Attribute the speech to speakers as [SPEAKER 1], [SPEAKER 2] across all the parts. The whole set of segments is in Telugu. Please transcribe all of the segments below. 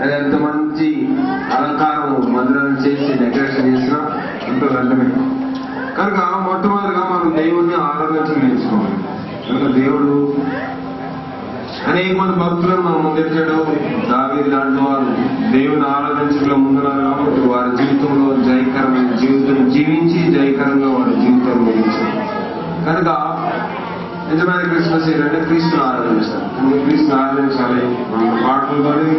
[SPEAKER 1] అది ఎంత మంచి అలంకారం మందిరాన్ని చేసి డెకరేషన్ చేసినా ఎంతో వెంటనే. కనుక మొట్టమొదటిగా మనం దేవుణ్ణి ఆరాధించడం నేర్చుకోవాలి. కనుక దేవుడు అనేక మంది భక్తులను మనం ముందెచ్చాడు. దావీదు లాంటి వారు దేవుని ఆరాధించడంలో ముందున్నారు కాబట్టి వారి జీవితంలో జయకరమైన జీవితం జీవించి జయకరంగా వారి జీవితం ముగించారు. కనుక నిజమైన క్రిస్మస్ ఏంటంటే క్రీస్తుని ఆరాధించాలి. క్రీస్తుని ఆరాధించాలి, మన పాటలు కానీ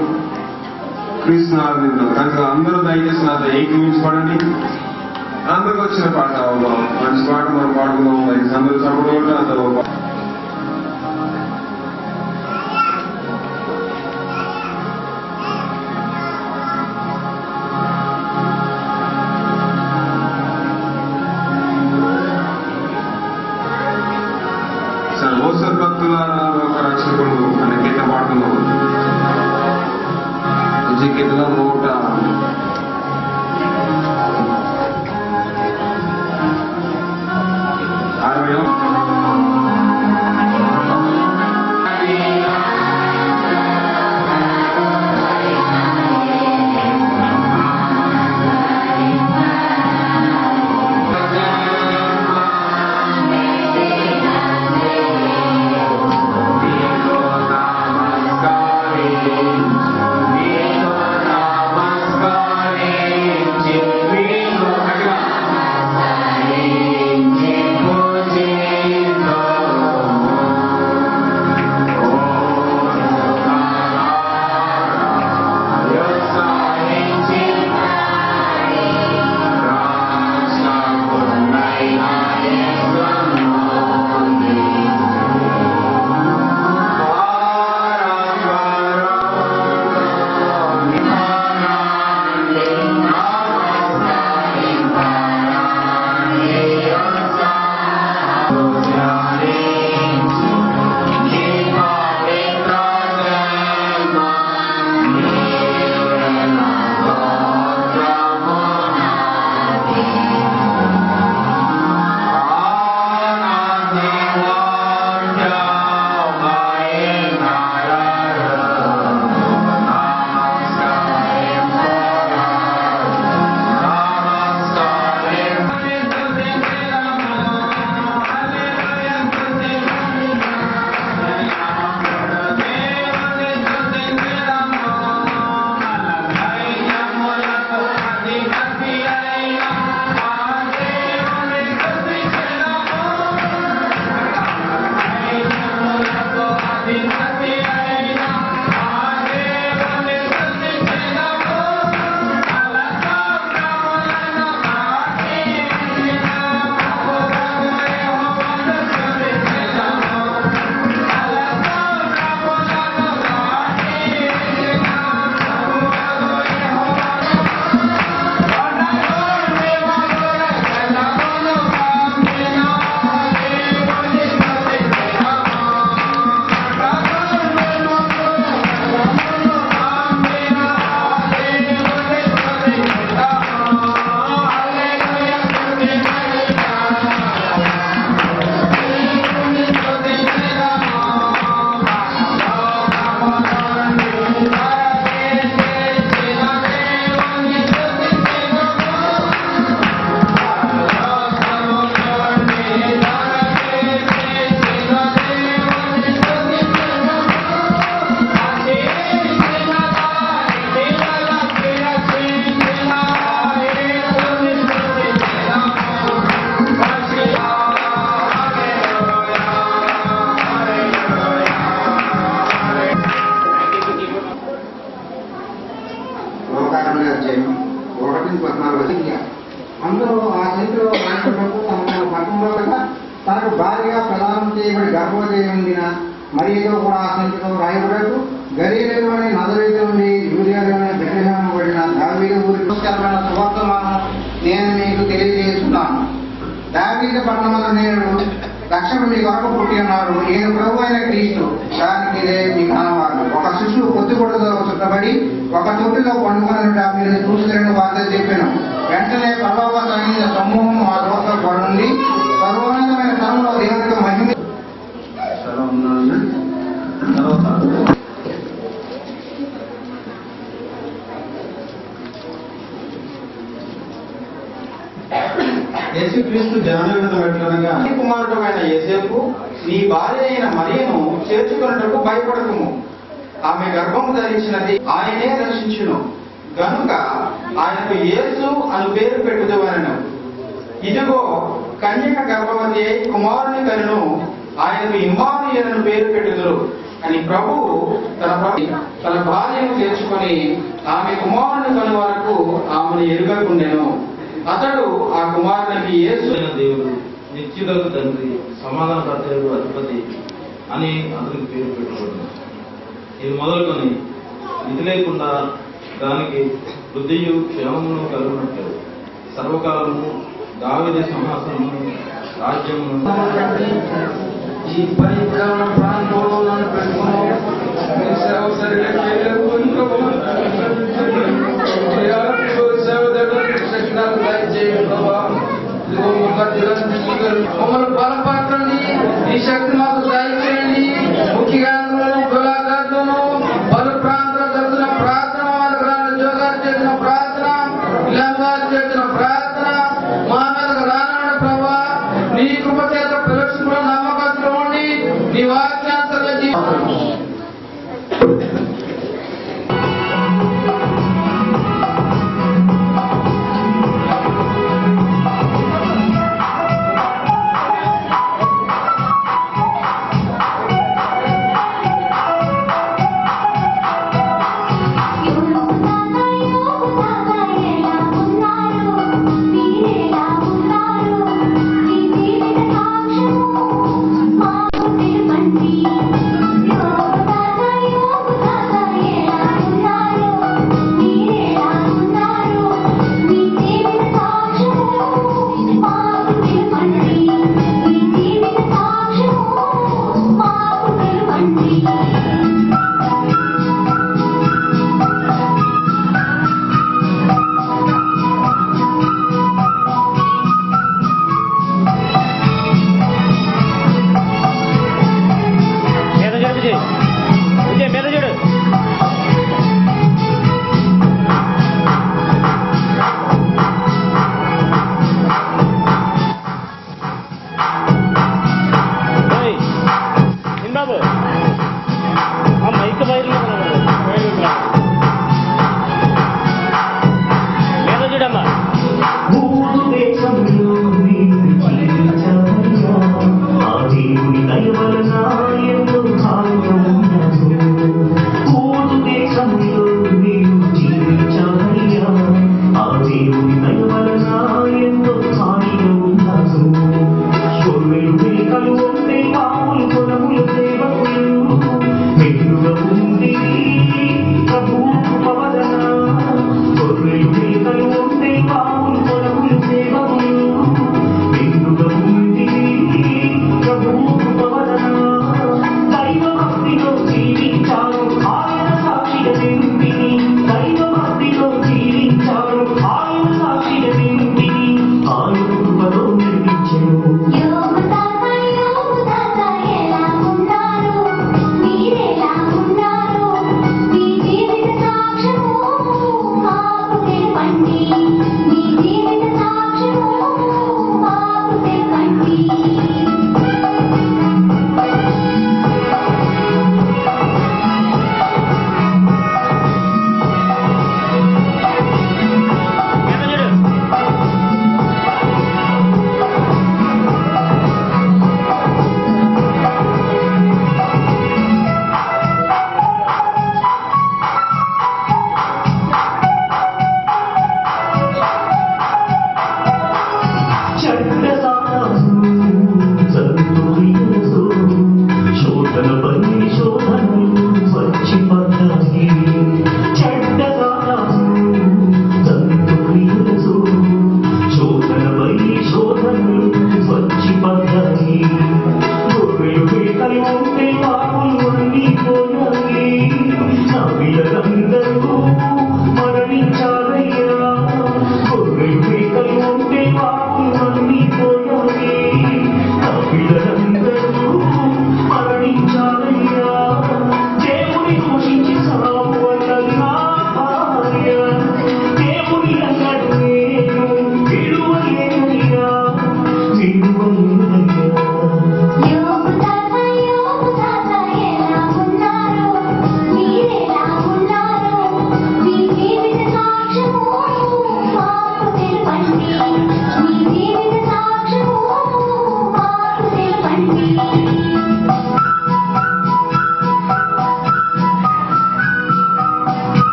[SPEAKER 1] క్రీస్తుని ఆరాధించాలి. కనుక అందరూ దయచేసి నాతో ఏకీవించబడండి. అందరికి వచ్చిన పాట మంచి పాట మనం పాడుకున్నాం. అందరూ చప్పుడు అందరూ ఓసర్ భక్తుల రక్షకుడు అనే గీత పాడుతున్నాం. గీతలో 160
[SPEAKER 2] అందరూ ఆ చేతిలో పట్టణంలో తనకు భారీగా ప్రదానం చేయబడి గర్భవతి ఉండిన మరియతో కూడా ఆ సంఖ్యలో రాయబడకు గలీలలోని నజరేతు నుండి యూరియాలోని బెత్లెహేముబడిన దావీదు ఊరికి సువార్తమానం నేను మీకు తెలియజేస్తున్నాను. దావీదు పట్టణంలో నేడు రక్షకుడు మీ కొరకు పుట్టి ఉన్నాడు. ఈయన ప్రభు అయిన క్రీస్తు. దానికి ఇదే మీ కనవాడు. ఒక శిశువు పొత్తుకొడుతో చుట్టబడి ఒక తొట్టిలో పండుకొనుట మీరు చూసిన వార్తలు చెప్పాను. వెంటనే ప్రభావ కలిగిన సమూహం ఆ లోక పడుండి సర్వోన్నతమైన స్థలంలో దేవునికి మహిమ యేసుక్రీస్తు జననం ఎట్లనగా నీ కుమారుడు అయిన యోసేపు నీ భార్య అయిన మరియను చేర్చుకున్నటకు భయపడకుము. ఆమె గర్భము ధరించినది ఆయనే రక్షించును గనుక ఆయనకు యేసు అని పేరు పెట్టుదువనెను. ఇదిగో కన్యక గర్భవతి అయి కుమారుని కనును, ఆయనకు ఇమ్మానుయేలు పేరు పెట్టుదురు అని ప్రభువు తన భార్యను చేర్చుకొని ఆమె కుమారుని కను వరకు ఆమెను ఎరుగకుండెను. అతడు ఆ కుమారునికి యేసు
[SPEAKER 3] దేవుడు, నిత్యులకు తండ్రి, సమాధానకర్తకు అధిపతి అని అతనికి పేరు పెట్టబడింది. ఇది మొదలుకొని ఇది లేకుండా దానికి బుద్ధియు క్షేమమును కలుగునట్లు సర్వకాలము దావీదు సింహాసనము రాజ్యమును
[SPEAKER 1] ఈ పరిక్రమణ ప్రాంతంలో నన్ను పెట్టుకున్నావు. మమ్మల్ని బలపరచండి, ఈ శక్తి మాకు దయచేయండి. ముఖ్యంగా గోలాఘాట్లోను పలు ప్రాంతాలు జరుగుతున్న ప్రార్థన, జోగారు చేసిన ప్రార్థన, ఇలాంగారు చేసిన ప్రార్థన మా మీదకు రానాడు ప్రభా. నీ కృప చేత ప్రదర్శనలో నమ్మకంతో ఉండి నీ వాక్యాన్ని
[SPEAKER 4] Thank you.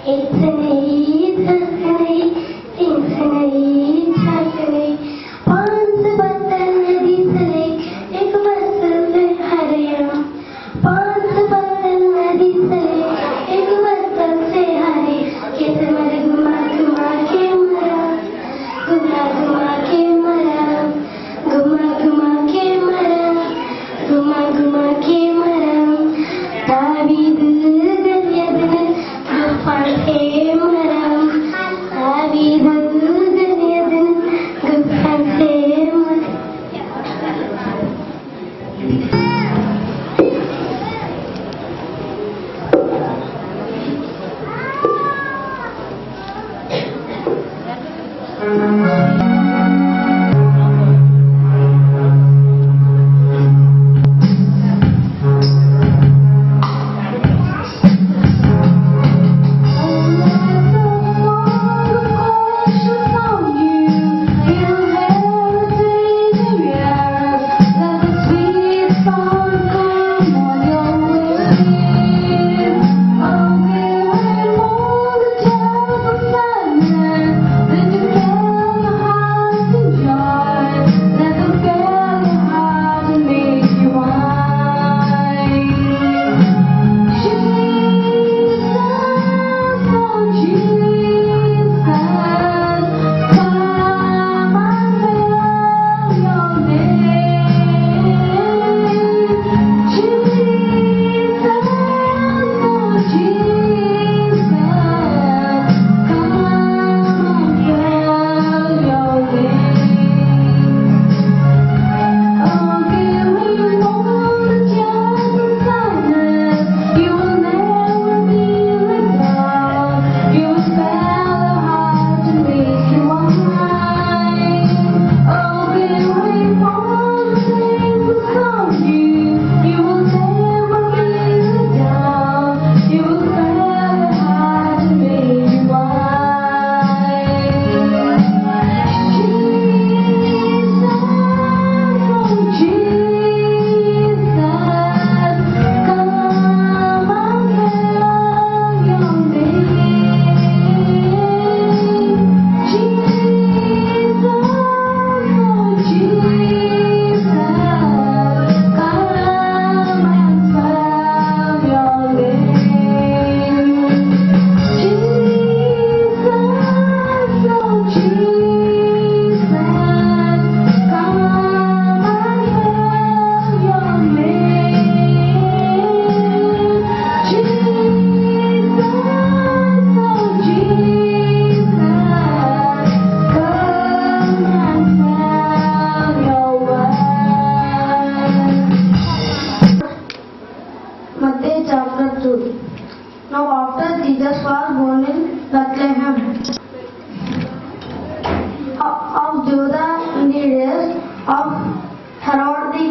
[SPEAKER 4] It's an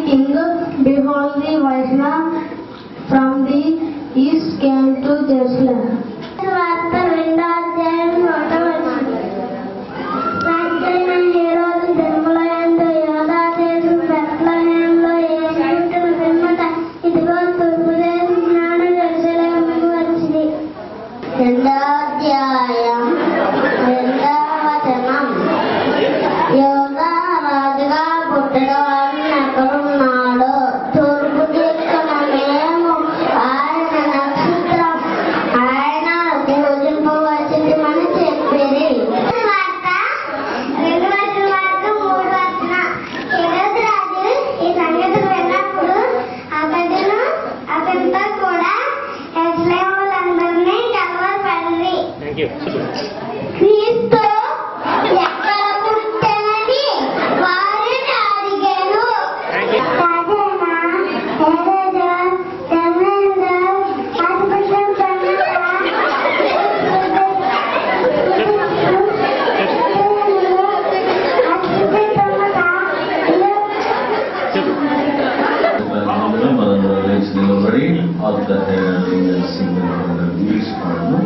[SPEAKER 4] king. Behold, the wise man from the east came to Jerusalem. వార్త 2వ అధ్యాయం 1వ వచనం. రాజైన హేరోదు జన్మలయందు యూదా దేశం బెత్లెహేములో యేసు పిమ్మట ఇదిగో తూర్పు దేశం నుండి యెరూషలేముకు వచ్చింది. 2వ అధ్యాయం 2వ వచనం. యూదా రాజుగా పుట్టేవాడు ఎక్కడున్నాడో తూర్పు దిక్కున మేము ఆయన నక్షత్రం ఆయన పూజింపవచ్చుమని చెప్పిరి. వార్త 2వ వరకు 3వ వచనం. హేరోదు రాజు ఈ సంగతులు విన్నప్పుడు అతనితో కూడా యెరూషలేములందరినీ కలవరపడింది. క్రీస్తు ఎక్కడ పుట్టెనని వారిని అడిగాను.
[SPEAKER 5] నిలబడి ఇంగ్లీష్ పాడను.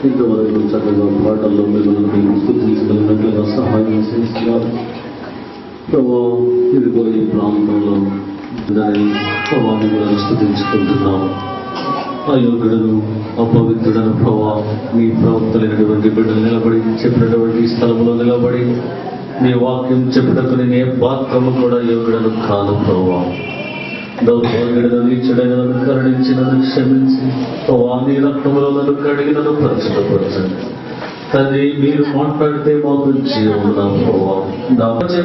[SPEAKER 5] ఇంతవరకు చక్కగా పాటల్లో మిమ్మల్ని స్థుతించగలిగినట్లుగా సహాయం చేస్తున్నారు. ఇదిగో ఈ ప్రాంతంలో ప్రభావాన్ని కూడా స్థుతించుకుంటున్నాం. అయోగ్యుడను అపవిత్రుడను ప్రభా మీ ప్రవక్తలైనటువంటి బిడ్డలు నిలబడి చెప్పినటువంటి స్థలంలో నిలబడి మీ వాక్యం చెప్పటకు నేను ఏ పాత్రము కూడా యోగుడను కాను ప్రభా. దౌర్భాగ్యుడను నీచుడైన నన్ను కరుణించి నన్ను క్షమించి ప్రభా నీ రక్తములో నన్ను కడిగి నన్ను పరిశుభ్రపరచండి. తండ్రి మీరు మాట్లాడితే మాకు జీవమున్నాం ప్రభా.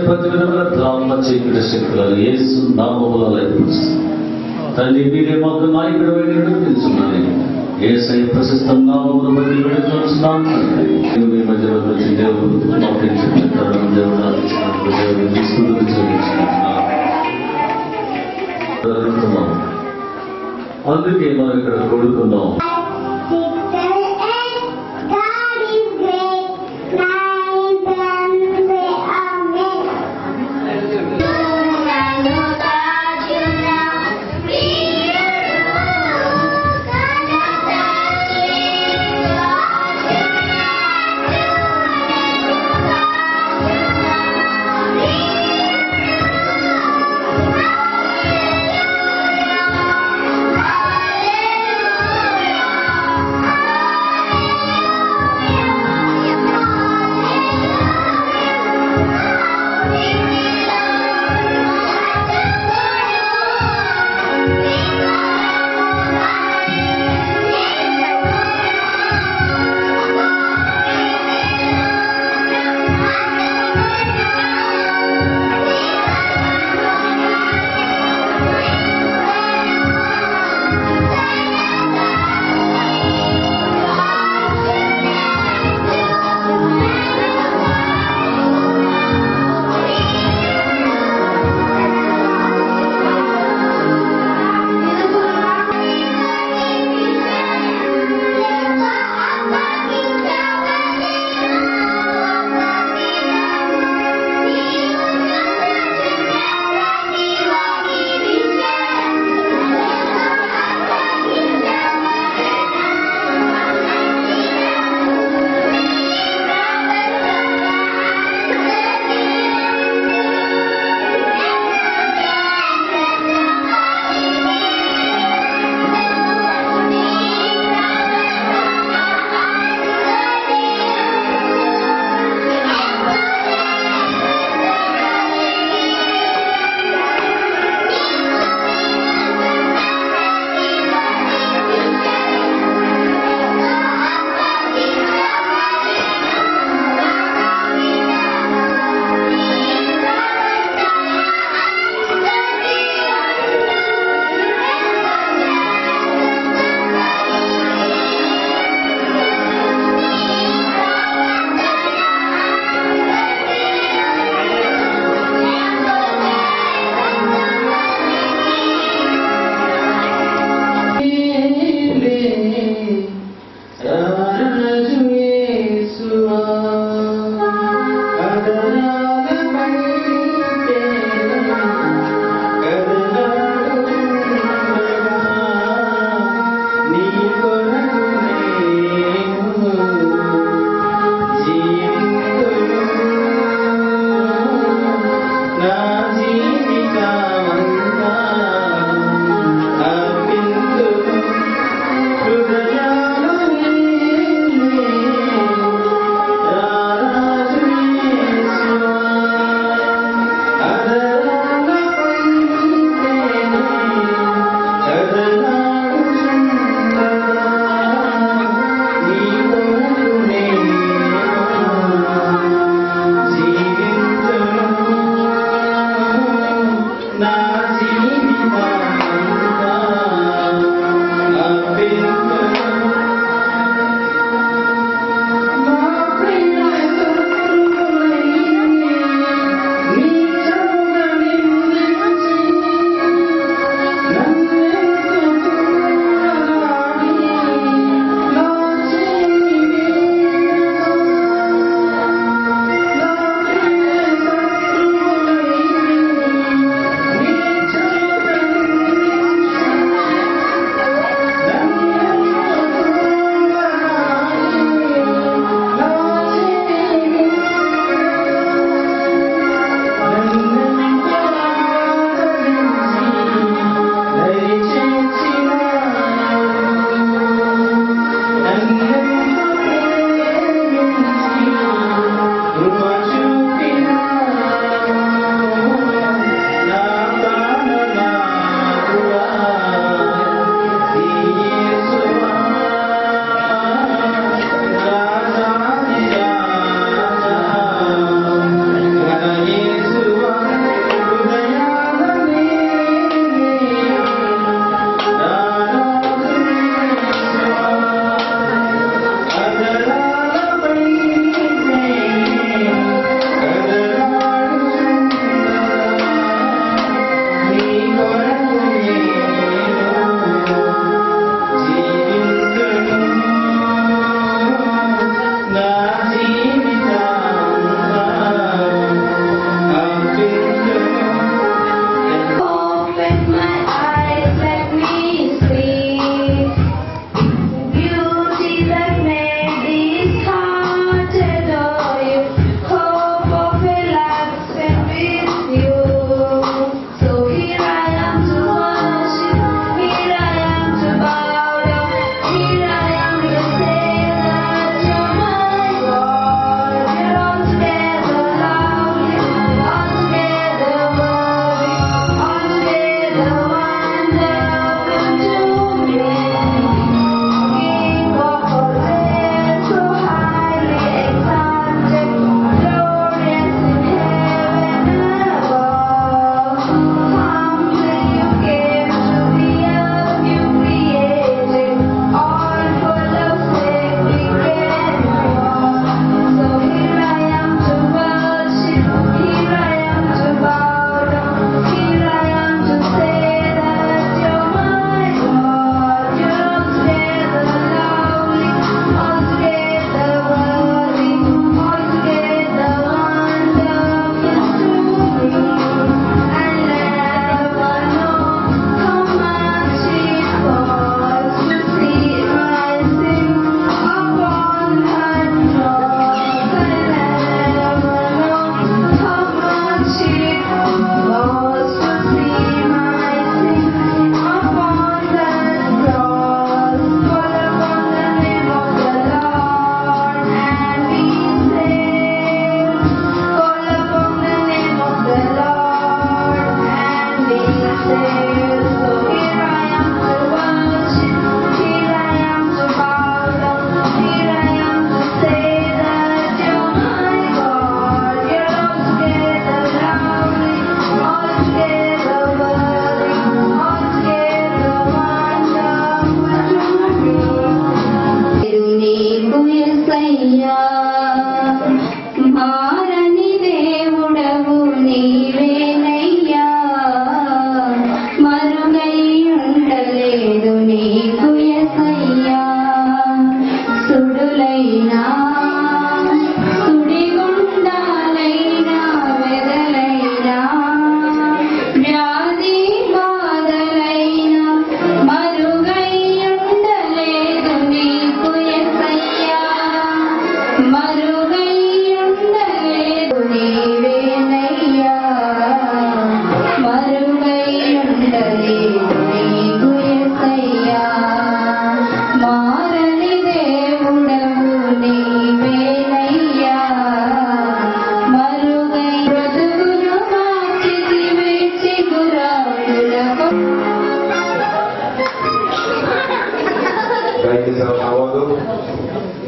[SPEAKER 5] ప్రతి విధమైన ధారణ చీకటి శక్తులను యేసు నామములో లయపరుస్తుంది. తండ్రి మీరే మాకు నాయకుడు నడిపించున్నాను. యేసయ్య ప్రశస్త నామమును బట్టి వేడుకొనుచున్నాను. మీ మధ్యలో వచ్చి దేవుడు మాకు ఇచ్చిన కరుణ దేవుడు ఆదించినప్పుడు దేవుడికి స్తుతులు చెల్లించుకుంటున్నాం. అందుకే మనం ఇక్కడ కొడుకున్నాం.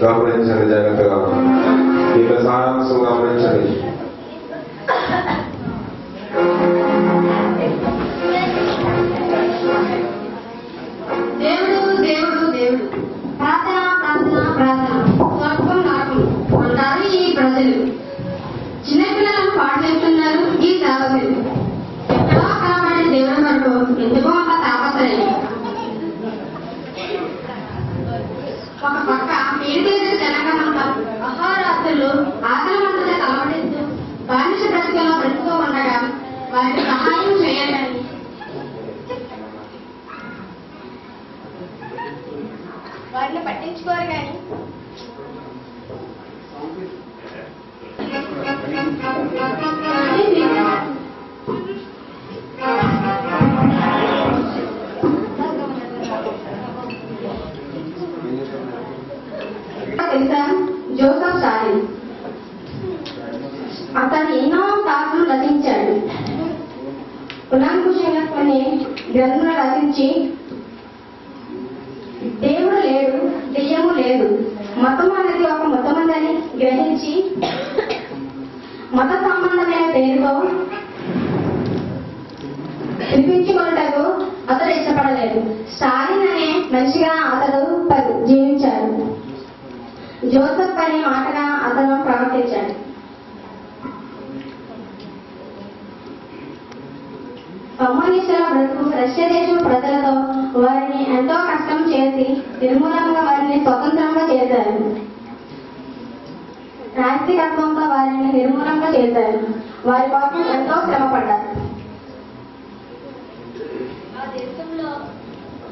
[SPEAKER 1] గమనించండి, జాగ్రత్తగా దీంట్లో సారాంశం గమనించండి.
[SPEAKER 4] దేవుడు దేవుడు దేవుడు ప్రార్థన ప్రార్థన ప్రార్థన స్వర్గం నరకం అంటారు ఈ ప్రజలు. చిన్నపిల్లలను పాట నేర్పుతున్నారు ఈ సేవకులు. ఎక్కడో కనబడే దేవుడి వరకు ఎందుకో అంత తాపత్రయం. ఒక పక్క పీడిత జనగమంతా అహోరాత్రులు ఆకలి మంటతో కలవడిస్తూ బానిస బ్రతికలో బ్రతుకుతూ ఉండగా వారికి సహాయం చేయాలని వారిని పట్టించుకోరు కానీ తెలుసా జోసెఫ్ స్టాలిన్. అతను ఎన్నో తాకులు రచించాడు. కులంకుశంగా కొన్ని గ్రంథాలు రచించి దేవుడు లేడు, దెయ్యము లేదు, మతం అనేది ఒక మతమందని గ్రహించి మత సంబంధమైన పేరుతో వినిపించుకున్నటకు అతడు ఇష్టపడలేదు. స్టాలిన్ అనే మనిషిగా అతడు జీవించాడు. జోసెఫ్ అనే మాటగా అతను ప్రవర్తించాడు. కమ్యూనిస్టుల బ్రతుకు రష్యా దేశం ప్రజలతో వారిని ఎంతో కష్టం చేసి నిర్మూలంగా వారిని స్వతంత్రంగా చేశారు. నాస్తికత్వంతో వారిని నిర్మూలంగా చేశారు. వారి కోసం ఎంతో శ్రమపడ్డారు.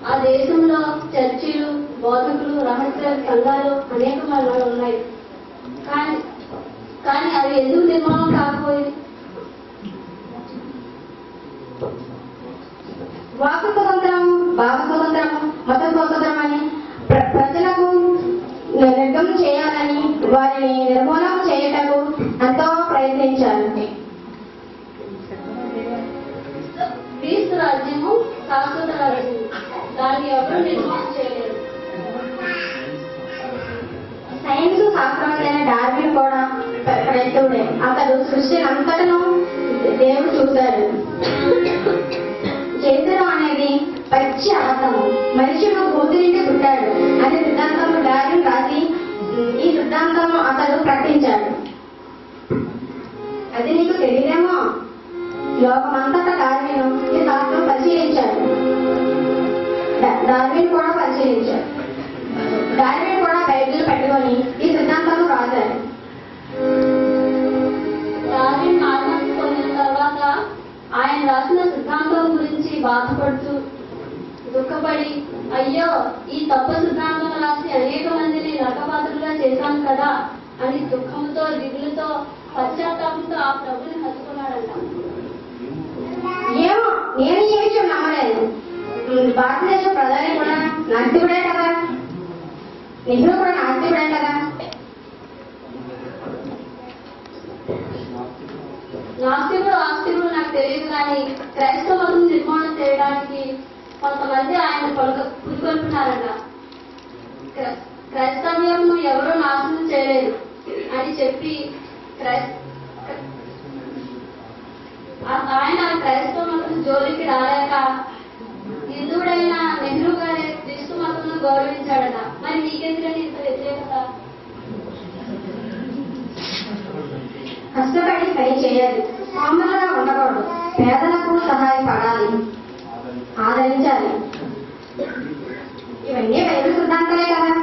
[SPEAKER 4] ఆ దేశంలో చర్చిలు, బోధకులు, రహస్య సంఘాలు అనేక మార్గాలు ఉన్నాయి. కానీ అవి ఎందుకు నిర్మాణం కాకపోయింది? వాక్ స్వతంత్రం, భావ స్వతంత్రం, మత స్వతంత్రం అని ప్రజలకు నిర్గమనం చేయాలని వారిని నిర్మూలన చేయటకు ఎంతో ప్రయత్నించారు. క్రీస్తు రాజ్యము శాశ్వత రాజ్యము, దాన్ని ఎవరు నిర్మాణం చేయలేరు. సైన్స్ శాస్త్రవేత్త డార్విన్ కూడా ప్రయత్నుడే. అతడు సృష్టిని అంతటను దేవుడు చూశాడు. చైతన్యం అనేది పచ్చి అబద్ధము. మనిషిని బూతు నుండి పుట్టాడు అనే సిద్ధాంతం డార్విన్ రాసి ఈ సిద్ధాంతం అతడు ప్రకటించాడు. అది నీకు తెలియదేమో. లోకమంతటా డార్విన్ ఈ శాస్త్రం పరిశీలించాడు. డార్విన్ కూడా పరిశీలించాడు. డార్విన్ కూడా బైబిల్ పెట్టుకొని ఈ సిద్ధాంతం రాశాడు. డార్విన్ ఆత్మహత్య పొందిన తర్వాత ఆయన రాసిన సిద్ధాంతం గురించి బాధపడుతూ దుఃఖపడి, అయ్యో ఈ తప్పు సిద్ధాంతం రాసి అనేక మందిని నరకపాత్రులుగా చేశాను కదా అని దుఃఖంతో, దిగులుతో, పశ్చాత్తాపంతో ఆ ప్రభుని హత్తుకున్నాడంట. ఏమో, నేను ఈ విషయం నమ్మలేదు. భారతదేశ ప్రధాని కూడా నాస్తికుడే కదా, నెహ్రూ కూడా నాస్తికుడే కదా. నాస్తికుడు ఆస్తికుడు నాకు తెలియదు, కానీ క్రైస్తవ మతం నిర్మాణం చేయడానికి కొంతమంది ఆయన పురుకొల్పున్నారట. క్రైస్తవ్యం ఎవరూ నాశనం చేయలేదు అని చెప్పి ఆయన క్రైస్తవ మతం జోలికి రాలేక హిందువుడైన నెహ్రూ గారి క్రీస్తు మతం గౌరవించాడట. మరి నీకెందుకని ఇంత వ్యతిరేకత? కష్టపడి పని చేయాలి, సోమరుగా ఉండకూడదు, పేదలకు సహాయపడాలి, ఆదరించాలి. ఇవన్నీ బైబిల్ సిద్ధాంతాలే కదా.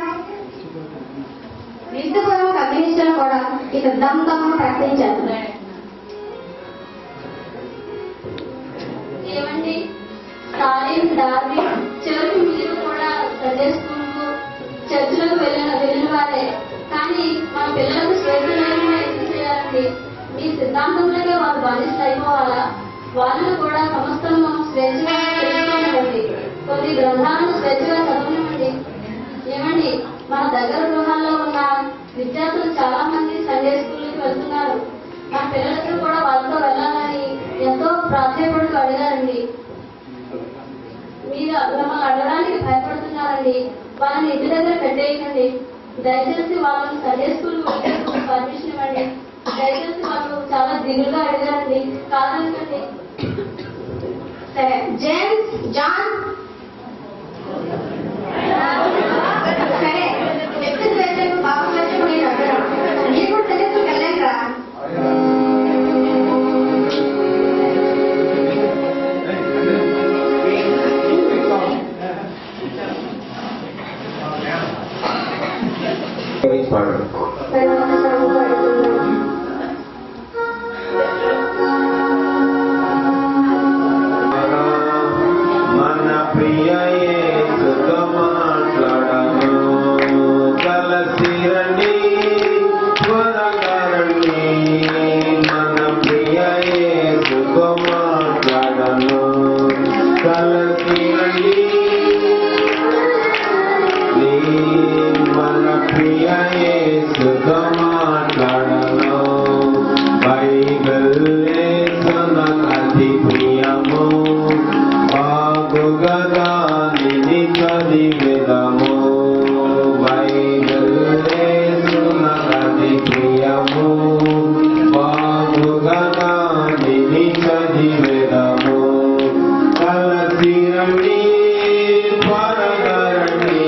[SPEAKER 4] క్రీస్తుపూర్వం కమ్యూనిస్టులు కూడా ఈ సిద్ధాంతాలను ప్రకటించారు. ఏమండి, స్టాలిన్, డార్విన్, చివరికి మీరు కూడా సండే స్కూల్కు, చర్చిలకు వెళ్ళిన వారే. కానీ మన పిల్లలకు స్వేచ్ఛ లేకుండా ఎందుకు చేయాలండి? మీ సిద్ధాంతంలోనే వారు బాధితులు అయిపోవాలా? వాళ్ళను కూడా సంస్థలను స్వేచ్ఛగా తెలుసుకోనివ్వండి, కొన్ని గ్రంథాలను స్వేచ్ఛగా చదవనివ్వండి. ఏమండి, మన దగ్గర గృహాల్లో ఉన్న విద్యార్థులు చాలా మంది సండే స్కూల్కి వెళ్తున్నారు. మన పిల్లలకి కూడా వాళ్ళతో వెళ్ళాలని ఎంతో ప్రాధాన్యపడుతూ అడిగారండి. మీరు మిమ్మల్ని అడగడానికి భయపడుతున్నారండి. వాళ్ళని ఇంటి దగ్గర పెట్టేయకండి. దయచేసి వాళ్ళని సండే స్కూల్ పర్మిషన్ ఇవ్వండి. దయచేసి వాళ్ళు చాలా దిగులుగా అడిగారండి, కాదండి. సరే, జేమ్స్, జాన్, సరే ఎప్పుడు అయితే బాబు అయితే నేను అడగను, మీరు కూడా సండే స్కూల్కి వెళ్ళండి రా.
[SPEAKER 1] మన ప్రియ యేసుతో మాట్లాడను, కలసిరండి త్వరగా రండి. మన ప్రియ యేసుతో మాట్లాడను, కలసిరండి. మన ప్రియ యేసుతో మాట్లాడను, బైబిల్ అతి ప్రియము, బాగుగా దానిని చదివెదము. బైబిల్ అతి ప్రియము, బాగుగా దానిని చదివెదము. కలసి రండి త్వరగా రండి,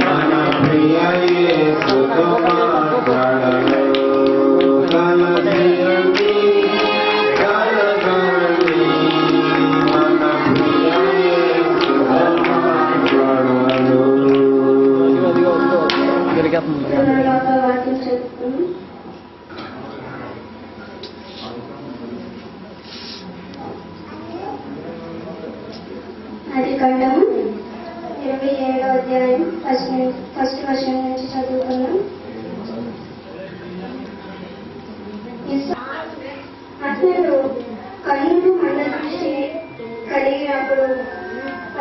[SPEAKER 1] మన ప్రియ యేసుతో మాట్లాడను, కలసి రండి త్వరగా రండి, మన ప్రియ యేసుతో మాట్లాడను.
[SPEAKER 4] వాక్యం చెప్తాను. అది ఖండము 27వ అధ్యాయం ఫస్ట్ వర్షం నుంచి చదువుకున్నాం. అతను కన్నులు మందలించి కలిగినప్పుడు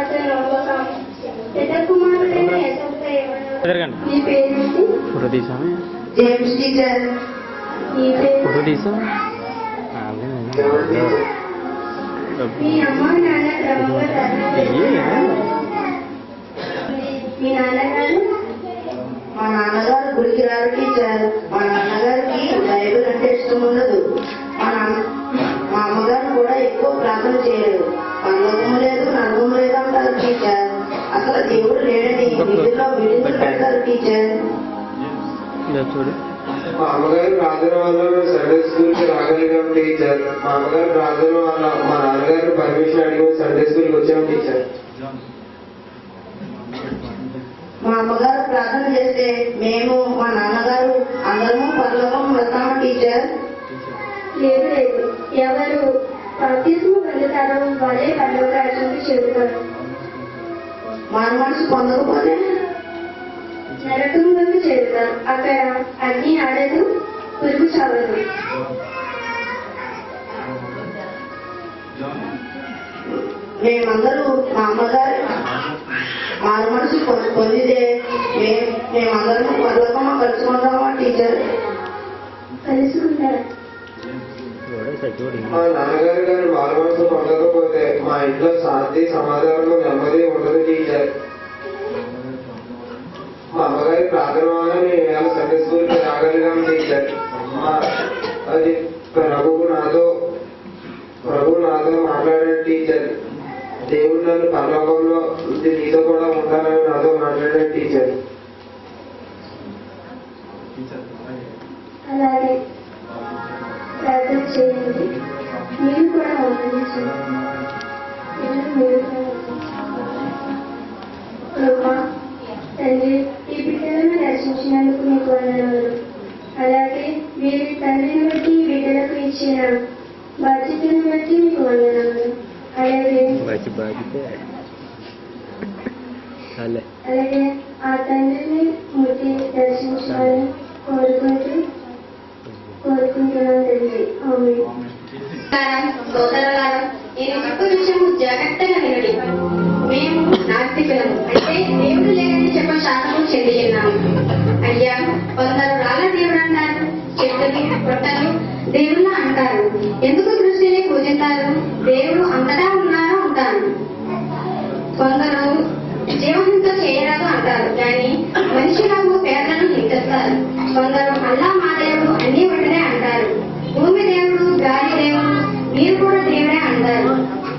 [SPEAKER 4] అతను ఒక పెద్ద కుమారుడైన యేసయ్యతో ఏమన్నాడు? నీ పేరేంటి? James teacher. నీ పేరు? మీ అమ్మ నాన్న క్రమంగా చదివి మీ నాన్నగారు?
[SPEAKER 6] మా నాన్నగారు గుడికి రారు టీచర్. మా నాన్నగారికి బైబిల్ అంటే ఇష్టం ఉండదు. మా అమ్మగారు కూడా ఎక్కువ ప్రార్థన చేయలేదు. పర్లోకము లేదు, నరకము లేదు అంటారు టీచర్. అసలు దేవుడు లేడని వీధిలో బిల్డింగ్లు పెడతారు టీచర్.
[SPEAKER 1] మా అమ్మగారు ప్రార్థన వల్ల మేము సండే స్కూల్కి రాగలిగాం టీచర్. మా అమ్మగారు ప్రార్థన వల్ల మా నాన్నగారు పర్మిషన్ అడిగి సండే స్కూల్కి వచ్చాం టీచర్.
[SPEAKER 6] మా అమ్మగారు ప్రార్థన చేస్తే మేము మా నాన్నగారు అందరము పరలోకం వెళ్తాము టీచర్.
[SPEAKER 4] లేదు లేదు, ఎవరు బాప్తిస్మం పొందుతారో వారే పరలోక రాజ్యానికి చేరుతారు.
[SPEAKER 6] మారు మనసు పొందకపోతే
[SPEAKER 4] నరకంలోకి చేరుతారు. అక్కడ అగ్ని ఆడదు, పురుగు చావదు.
[SPEAKER 6] మేమందరూ మా అమ్మగారు మారు మనసు పొందితే మేమందరం పరలోకం కలుసుకుంటామా టీచర్?
[SPEAKER 4] కలుసుకుంటారు.
[SPEAKER 1] మా నాన్నగారు గారు మారు మనసు పొందకపోతే మా ఇంట్లో శాంతి సమాధానం నెమ్మది ఉండదు టీచర్. మా అమ్మగారి ప్రార్థన వల్ల మేము ఇవాళ సండే స్కూల్కి రాగలిగాం టీచర్. అది ప్రభువు నాతో మాట్లాడాడు టీచర్. దేవుడు నన్ను పరలోకంలో నీతో కూడా ఉంటానని నాతో మాట్లాడాడు టీచర్.
[SPEAKER 4] అలాగే ప్రార్థన చేయండి. మీరు కూడా ఆనందించండి. తండ్రి, ఈ బిడ్డలను రక్షించినందుకు మీకు వందనాలు. అలాగే మీరు తండ్రిని బట్టి బిడ్డలకు ఇచ్చిన బాధ్యతను బట్టి మీకు వందనాలు. అలాగే ఆ తండ్రిని ముట్టి దర్శించాలని కోరుకుంటున్నాను తండ్రి. సోదరులారా, నేను చెప్పు విషయము జాగ్రత్తగా వినండి. మేము నాస్తికులము, అంటే దేవుడు లేదని చెప్ప శాసనం చెంది ఉన్నాము. అయ్యా, కొందరు రాళ్ళ దేవుడు అంటారు, చెట్టుని పొట్టలు దేవుళ్ళ అంటారు. ఎందుకు దృష్టిని పూజిస్తారు? దేవుడు అంతటా ఉన్నారో ఉంటారు. కొందరు జీవనంతో చేయరాదు అంటారు, కానీ మనుషులకు పేద
[SPEAKER 7] కొందరు అల్లా మా దేవుడు అన్ని ఒకటే అంటారు. భూమి దేవుడు, గాలి దేవుడు, మీరు కూడా దేవుడే అంటారు.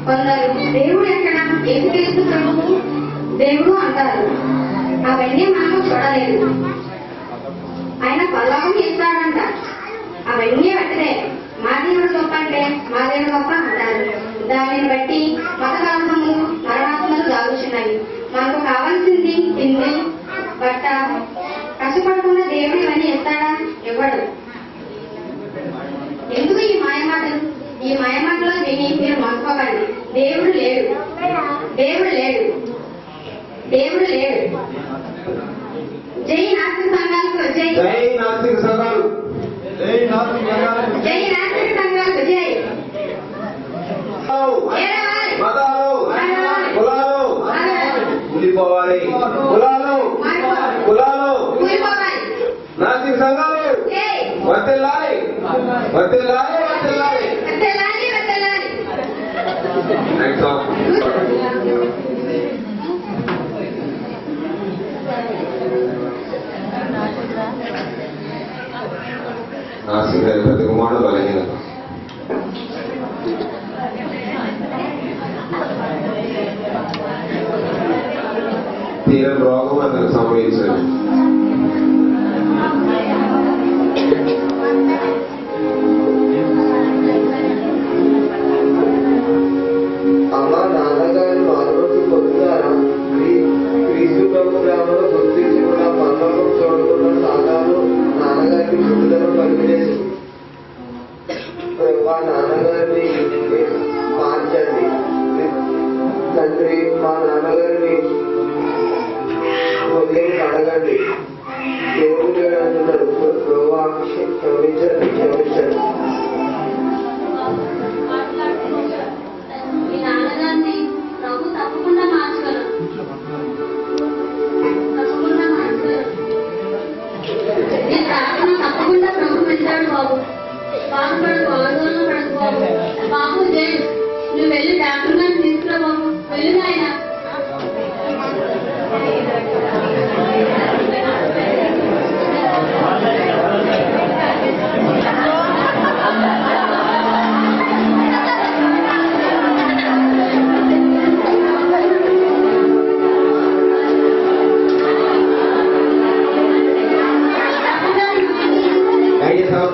[SPEAKER 7] కొందరు దేవుడు ఎక్కడ, యేసుక్రీస్తు ప్రభువు దేవుడు అంటారు. అవన్నీ మనము చూడలేదు. ఆయన పల్లవం ఇస్తాడంట. అవన్నీ ఒకటే. మా దేవుడు గొప్ప అంటే మా దేవుడు గొప్ప అంటారు. దానిని బట్టి మతకాలము మరణాత్మలు సాగుతున్నాయి. మనకు కావాల్సింది తిండి, బట్ట. కష్టపడకుండా దేవుడు ఇవన్నీ ఇస్తాడా? ఇవ్వడు. ఎందుకు ఈ మాయమాటలు? ఈ మాయమాటలో విని మీరు మోసపోకండి. దేవుడు లేడు, దేవుడు లేడు, దేవుడు లేడు. జై నాస్తిక సంఘాలకు జై,
[SPEAKER 1] జై నాస్తిక సంఘాలు,
[SPEAKER 3] జై నాస్తిక సంఘాలకు
[SPEAKER 7] జై నాస్తిక సంఘాలకు జై.
[SPEAKER 1] మతాలు కులాలు కూలిపోవాలి, కులాలు
[SPEAKER 7] కూలిపోవాలి.
[SPEAKER 1] నాస్తిక సంఘాలు వర్తిల్లాలి, వర్తిల్లాలి, వర్తిల్లాలి.
[SPEAKER 7] వర్ధిల్లాలి, వర్ధిల్లాలి.
[SPEAKER 1] Next song. నాస్తిక ప్రతి కుమారుడు బలహీనత. తీరం రోగం అతను సంభవించాడు.
[SPEAKER 8] అలా నాన్నగారి మానవుడు పొందుతారా? క్రీస్తు ప్రభు గ్రామంలో గుర్తించి కూడా పనులకు చూడకుండా సాగాను నాన్నగారికి విడుదల పనిచేసి మా నాన్నగారిని మార్చండి తండ్రి. మా నాన్నగారిని ఉదయం అడగండి. దేవుడు అంటున్నాడు, ప్రభా క్షమించండి, క్షమించండి.
[SPEAKER 4] మీ నాన్నగారిని ప్రభు తప్పకుండా మార్చగలరు, తప్పకుండా మార్చగలరు. నీ ప్రార్థన తప్పకుండా ప్రభు వింటాడు బాబు. బాధపడకు, ఆందోళన పడకు బాబు. బాబు జై, నువ్వు వెళ్ళి డాక్టర్ గారిని తీసుకురా బాబు. వెళ్ళి ఆయన.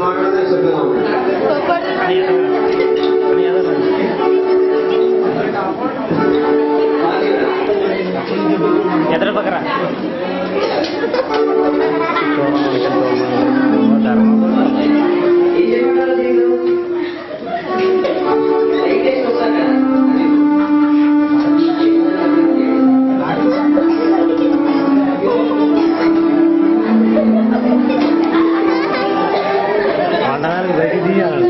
[SPEAKER 1] మాట్లాడితే చెప్తున్నాం.
[SPEAKER 9] ఎదురు పక్కన వందనానికి బయట తీయాలి.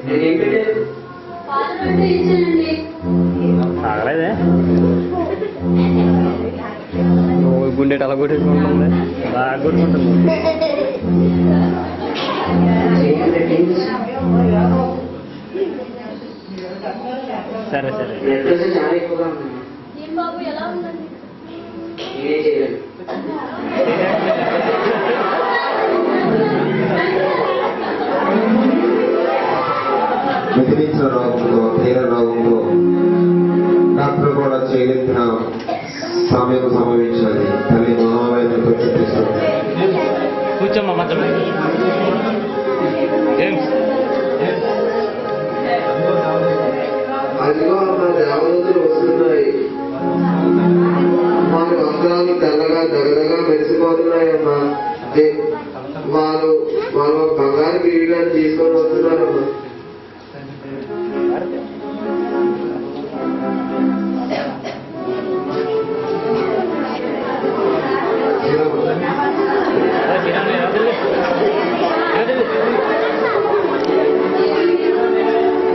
[SPEAKER 4] 3 రోజుల నుండి పాలరొట్టె ఇచ్చానండి.
[SPEAKER 9] తాగలేదే గుండె అలా కొట్టేసుకుంటుంది, బాగా కొట్టుకుంటుంది. సరే సరే.
[SPEAKER 8] చాలా ఎక్కువగా ఉంది.
[SPEAKER 4] ఏం బాబు ఎలా ఉందండి?
[SPEAKER 8] నేనే చేయలేదు.
[SPEAKER 1] మితిమించిన రోగంలో, తీర రోగంలో డాక్టర్ కూడా చేయలేసిన సమయం సంభవించాలి. తల్లి మహావేదనతో చూపిస్తుంది.
[SPEAKER 9] కూర్చోమ్మా మంచం.
[SPEAKER 8] అదిగో మా దేవదూతలు వస్తున్నాయి. వారి వస్త్రాలు తెల్లగా దగదగా మెరిసిపోతున్నాయమ్మా. వాళ్ళు బంగారు కిరీటాన్ని తీసుకొని వస్తున్నారమ్మా.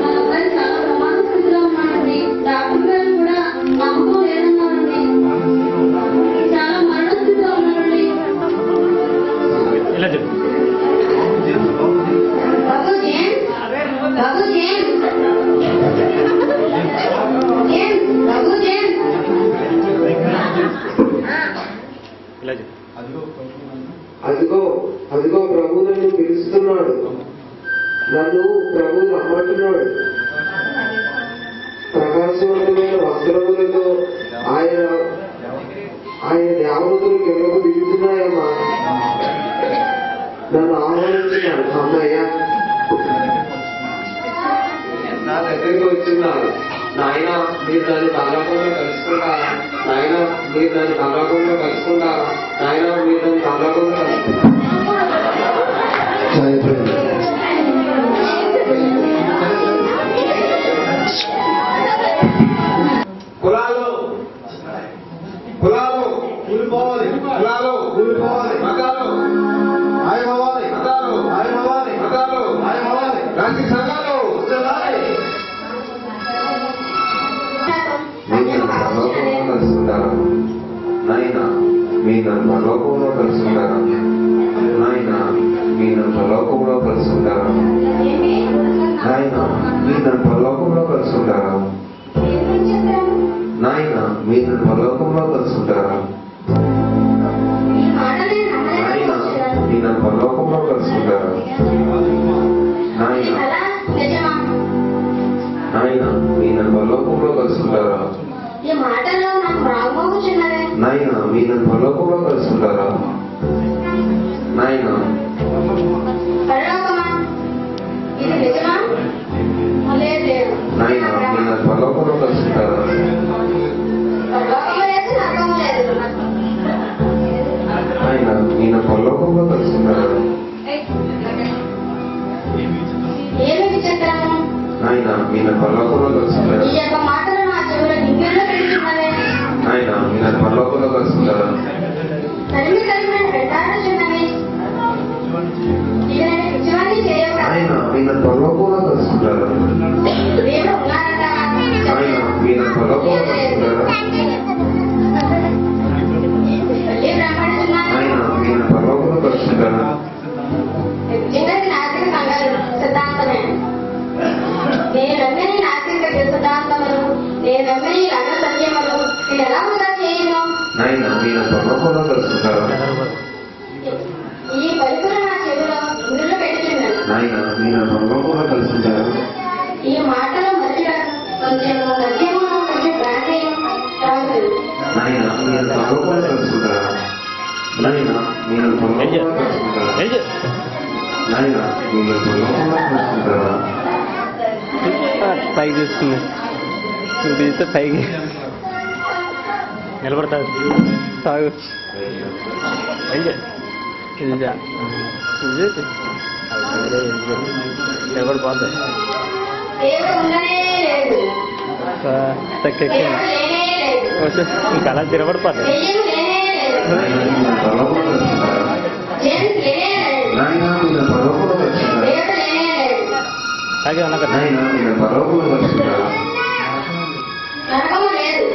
[SPEAKER 4] మా అబ్బాయి చాలా ప్రమాద స్థితిలో ఉన్నాడండి. డాక్టర్ గారు కూడా నమ్మకం లేదన్నారండి. చాలా మరణ స్థితిలో ఉన్నాడు.
[SPEAKER 8] అదిగో అదిగో ప్రభు నన్ను పిలుస్తున్నాడు, నన్ను ప్రభు రమ్మంటున్నాడు. ప్రకాశవంతమైన వస్త్రములతో ఆయన దేవతలు కిందకు దిగుతున్నాయమ్మా. నన్ను ఆహ్వానించినాడు. అమ్మయ్య నా దగ్గరికి వచ్చిన్నారు. నాయన మీరు దాన్ని కమలాపంలో కలుసుకుంటారా? నాయన మీరు దాన్ని కమలాపంలో కలుసుకుంటారా? నాయన మీరు దాన్ని కమలాపంలో కలుసుకుంటారా?
[SPEAKER 1] కులాలు కూలిపోవాలి, కులాలు కూలిపోవాలి, మతాలు మాయమవ్వాలి, మతాలు మాయమవ్వాలి, మతాలు మాయమవ్వాలి, రాజకీయ సంఘాలు ఉండాలి.
[SPEAKER 8] కలుసుకుంటారా నాయన? మీరు పరలోకంలో కలుసుకుంటారా? నాయన మీరు పరలోకంలో కలుసుకుంటారా? నాయన మీరు పరలోకంలో కలుసుకుంటారా? నాయన మీరు పరలోకంలో కలుసుకుంటారా? నాయన మీరు పరలోకంలో కలుసుకుంటారా? నాయన నాయన మీరు పరలోకంలో కలుసుకుంటారా?
[SPEAKER 4] ఈ మాటల్లో నాకు రాబోతున్నదే.
[SPEAKER 8] నాయన మీరు పరలోకంలో కలుసుకుంటారా? నాయన
[SPEAKER 4] పరలోకమా? ఇది నిజమా? లేదు.
[SPEAKER 8] నాయన మీరు పరలోకంలో కలుసుకుంటారా?
[SPEAKER 4] పరలోకము లేదు, నరకము లేదు.
[SPEAKER 8] నాయన మీరు పరలోకంలో కలుసుకుంటారా?
[SPEAKER 4] ఏమి విచిత్రము?
[SPEAKER 8] నాయన మీరు పరలోకంలో కలుసుకుంటారా?
[SPEAKER 4] ఈ యొక్క మాటలు నా చెవుల గింగిల్లో పెడుతున్నవే.
[SPEAKER 8] నాయన మీరు పరలోకంలో కలుసుకుంటారా?
[SPEAKER 4] తరిమి తరిమి వెంటాడుచున్నవి. ఇవి నేను నిజాన్ని చేయకూడదు.
[SPEAKER 8] నాయన మీరు పరలోకంలో కలుసుకుంటారా?
[SPEAKER 4] దేవుడు ఉన్నారంటావా?
[SPEAKER 8] నాయన మీరు పరలోకంలో కలుసుకుంటారా?
[SPEAKER 4] మళ్ళీ బ్రహ్మాండుచున్నాను.
[SPEAKER 8] నాయన మీరు పరలోకంలో కలుసుకుంటారా?
[SPEAKER 4] నిజంగా నాస్తిక సంఘాలు సిద్ధాంతమే. నేను నమ్మిన నాస్తిక సిద్ధాంతములు, నేను నమ్మిన ఈ రంగ సత్యములు నేను ఎలా వృధా చేయను?
[SPEAKER 8] నాయన మీరు పరలోకంలో కలుసుకుంటారా?
[SPEAKER 4] ఈ పలుకులు నా చెవిలో ఇందులో పెట్టుచున్నాను.
[SPEAKER 8] నాయన మీరు పరలోకంలో కలుసుకుంటారా?
[SPEAKER 4] ఈ మాటలో మధ్య కొంచెము మద్యము, కొంచెం బ్రాండీ తాగుతుంది.
[SPEAKER 8] నాయన మీరు పరలోకంలో కలుసుకుంటారా? నాయన మీరు పరలోకంలో కలుసుకుంటారా? నాయన మీరు పరలోకంలో కలుసుకుంటారా?
[SPEAKER 9] పైకి తీసుకుంది తీస్తే పైకి నిలబడతాడు. తాగు నిలబడిపోతుంది.
[SPEAKER 4] దేవుడు ఉండనే లేదు.
[SPEAKER 9] తక్కెక్కి
[SPEAKER 4] దేవుడు లేనే లేదు.
[SPEAKER 9] ఇంకా అలా తిరగబడిపోతుంది.
[SPEAKER 4] దెయ్యం లేనే లేదు.
[SPEAKER 8] నాయన మీరు పరలోకంలో కలుసుకుంటారా?
[SPEAKER 4] జెంట్స్ లేనే లేదు.
[SPEAKER 8] నాయన మీరు పరలోకంలో కలుసుకుంటారా?
[SPEAKER 4] దేవుడు లేనే లేదు.
[SPEAKER 9] తాగే ఉన్నా కదా.
[SPEAKER 8] నాయన మీరు పరలోకంలో కలుసుకుంటారా?
[SPEAKER 4] నరకము లేదు.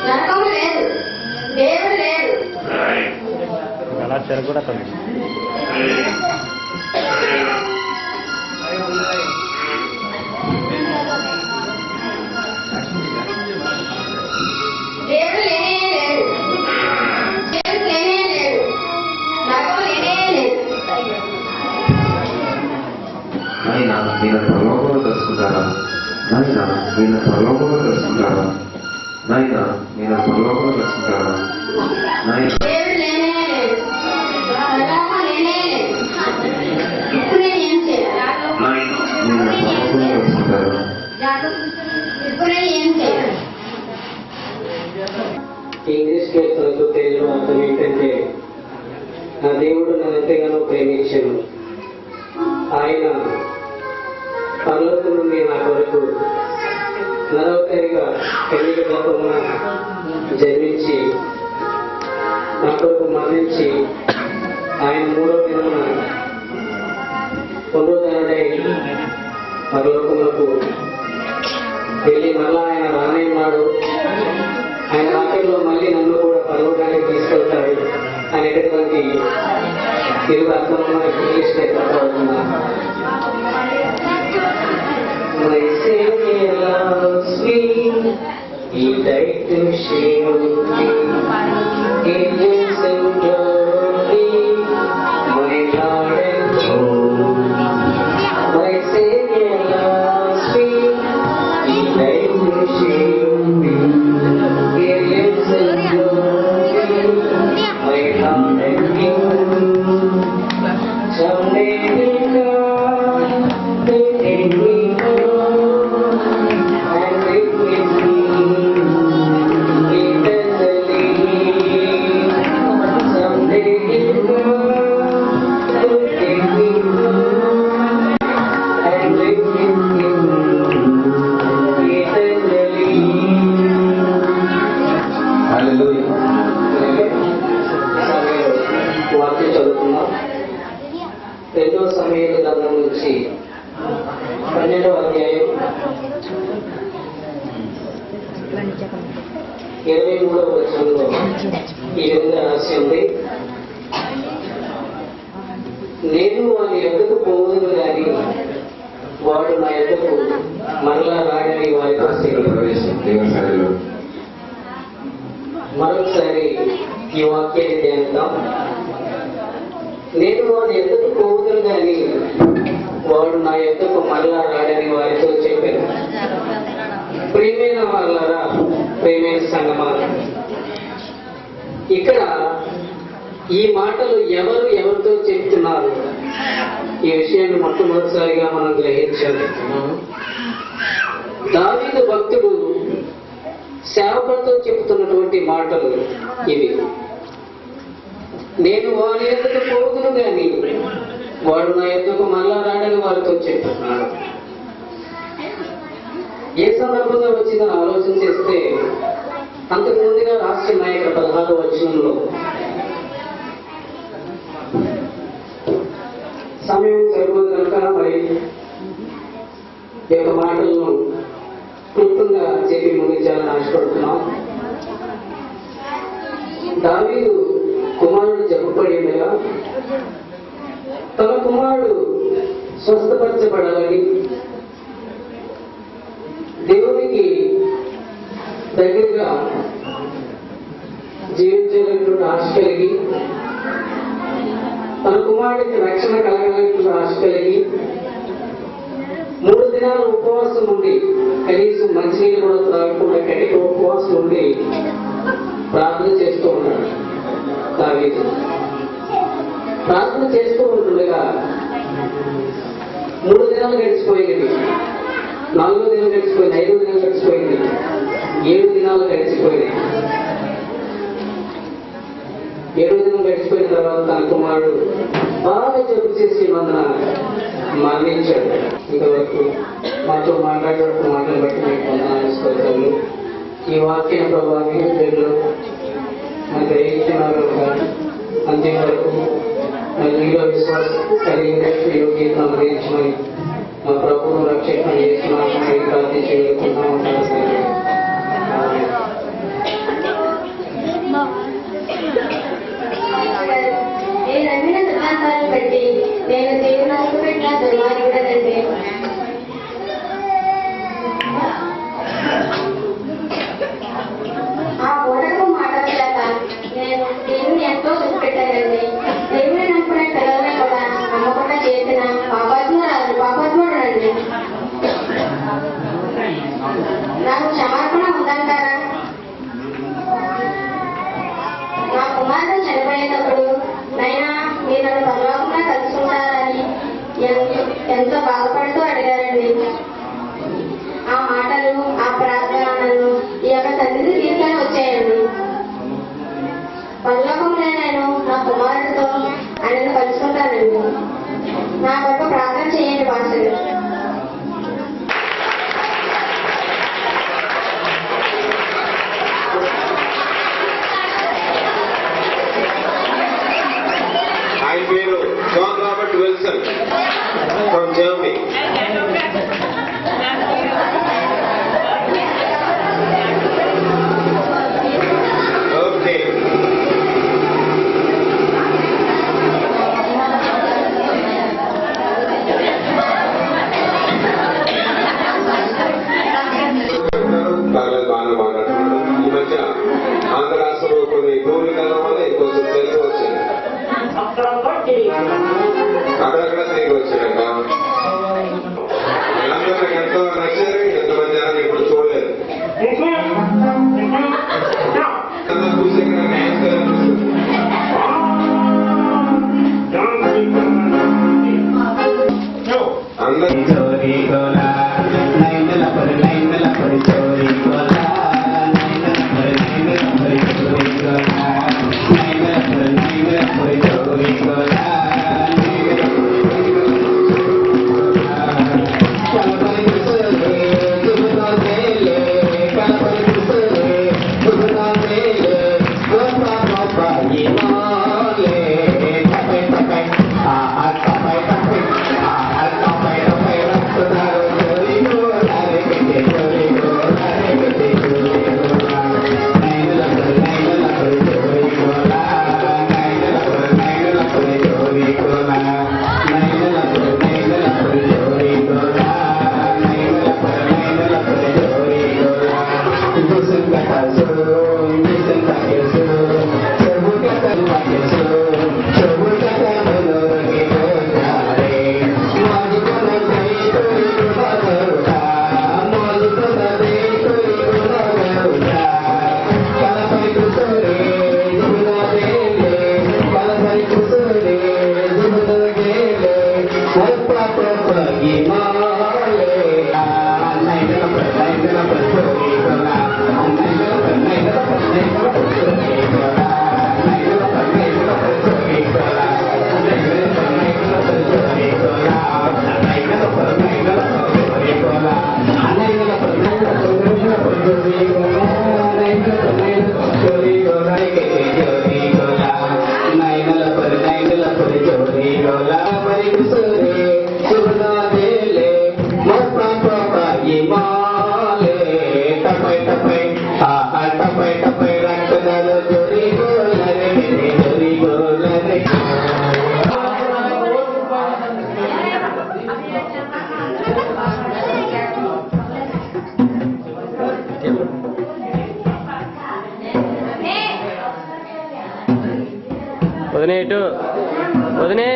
[SPEAKER 4] నరకము లేదు. దేవుడు లేడు.
[SPEAKER 9] అలా తిరగబడుతుంది.
[SPEAKER 4] దేవుడు లేనే లేదు. జెంట్స్ లేనే లేదు. నరకము లేనే లేదు.
[SPEAKER 8] నాయన మీరు పరలోకంలో కలుసుకుంటారా? నాయన మీరు పరలోకంలో కలుసుకుంటారా? నాయన మీరు పరలోకంలో కలుసుకుంటారా? నాయన
[SPEAKER 4] దేవుడు లేనే లేదు. పరలోకం లేనే లేదు. ఇప్పుడు నేను ఏం చేయాలి?
[SPEAKER 8] నాయన మీరు పరలోకంలో కలుసుకుంటారా?
[SPEAKER 4] ఇప్పుడు నేను ఏం చేయాలి?
[SPEAKER 10] ఇంగ్లీష్ కీర్తనకు తెలియడం అర్థం ఏంటంటే, నా దేవుడు నన్ను ఎంతగానో ప్రేమించను. ఆయన పరలోకం నుండి నా కొరకు నరవకరిగా కన్యక గర్భమున జన్మించి నా కొరకు మరణించి ఆయన 3వ దినమున పునరుద్ధరణై పరలోకములకు వెళ్ళి మళ్ళా ఆయన రానేన్నాడు. ఆయన రాకల్లో మళ్ళీ నన్ను కూడా పరలోకానికి తీసుకెళ్తాడు అనేటటువంటి తెలుగు అర్థం మనకి ఇంగ్లీష్ అవుతుందా? My Savior loves me, He died to shield me. He lives in glory, my Lord and King. My Savior loves me. He died to shield me. He lives in glory, my Lord and King. Someday he'll come to take me home and live with me eternally. Someday he'll come to take me home and live with me eternally.
[SPEAKER 1] హల్లెలూయా.
[SPEAKER 10] వాక్యం చదువుతున్నాం. 2వ సమూయేలు గ్రంథం నుంచి 12వ అధ్యాయం 23వ వచనంలో ఈ విధంగా రాసి ఉంది. నేను వాని ఎద్దకు పోవదును గాని వాడు నా ఎద్దకు మరలా రాడని వారితో
[SPEAKER 1] ఆస్తిలో ప్రవేశం దేవుని సన్నిధిలో.
[SPEAKER 10] మరొకసారి ఈ వాక్యాన్ని ధ్యానిద్దాం. నేను వాని ఎద్దకు పోవదును గాని వాడు నా ఎద్దకు మరలా రాడని వారితో చెప్పాను. ప్రియమైన వాళ్ళారా, ప్రియమైన సంగమా, ఇక్కడ ఈ మాటలు ఎవరితో చెప్తున్నారు? ఈ విషయాన్ని మొట్టమొదటిసారిగా మనం గ్రహించాలి. దావీదు భక్తుడు సేవకులతో చెప్తున్నటువంటి మాటలు ఇవి. నేను వారి ఎద్దకు పోదును గాని వాడు నా ఎద్దకు మళ్ళా రాడని వారితో చెప్తున్నాడు. ఏ సందర్భంగా వచ్చిందని ఆలోచన చేస్తే అంతకు ముందుగా రాష్ట్ర నాయక 16వ వచనంలో సమయం సరిపోదు కనుక మరి ఈ యొక్క మాటలను క్లుప్తంగా చెప్పి ముగించాలని ఆశపడుతున్నాం. దావీదు కుమారుడు జబ్బుపడి ఉండగా తన కుమారుడు స్వస్థపరచబడాలని దేవునికి దగ్గరగా జీవించేటటువంటి ఆశ కలిగి, తన కుమారుడికి రక్షణ కలగాలనేటువంటి ఆశ కలిగి 3 దినాలు ఉపవాసం ఉండి, కనీసం మంచినీళ్ళు కూడా త్రాగకుండా కటిక ఉపవాసం ఉండి ప్రార్థన చేస్తూ ఉన్నాడు దావీదు. ప్రార్థన చేస్తూ ఉంటుండగా 3 దినాలు గడిచిపోయింది, 4వ దినం గడిచిపోయింది, 5వ దినం గడిచిపోయింది, 7 దినాలు గడిచిపోయింది. 7వ దినం గడిచిపోయిన తర్వాత తన కుమారుడు బాగా జబ్బు చేసి మందున మరణించాడు. ఇంతవరకు మాతో మాట్లాడేటప్పుడు మాటలు బట్టి మీకు వందనాలు. ఈ వాక్యం ప్రభావం మీరు మనకు గ్రహిస్తున్నారు అంతిమ వరకు మీలో విశ్వాసం కలిగిన యోగ్యతను అనుగ్రహించమని మా ప్రభువును రక్షణ చేస్తున్నామని ప్రార్థించి వేడుకుంటున్నాము.
[SPEAKER 7] నేను నమ్మిన సిద్ధాంతాలను బట్టి నేను దేవుని పెట్టిన దుర్మార్గుడనండి. ఆ ఓడకు మాటల చేత నేను దేవుని ఎంతో సుఖపెట్టానండి. దేవుని నమ్ముకునే పిల్లల్ని కూడా నమ్మకుండా చేసిన పాపాత్ముడనండి. నాకు క్షమాపణ ఉందంటారా? నా కుమారుడు చనిపోయేటప్పుడు నైనా మీరు నన్ను పరలోకంగా కలుసుకుంటారని ఎంతో బాధపడుతూ అడిగారండి. ఆ మాటలు, ఆ ప్రార్థనలు ఈ యొక్క సన్నిధి తీసుకొని వచ్చాయండి. పరలోకంలో నేను నా కుమారుడితో ఆయనను కలుసుకుంటానండి. నా కొరకు ప్రార్థన చేయండి పాస్టర్.
[SPEAKER 1] ఆయన పేరు John Robert Wilson from Germany. Okay, పర్లేదు, బాగా మాట్లాడుతున్నారు. అక్కడక్కడ తిరిగి వచ్చాక అందరూ ఎంతో నచ్చారు. ఎంతమంది జనాలు ఇప్పుడు చూడలేదు. చూసి
[SPEAKER 11] వదినే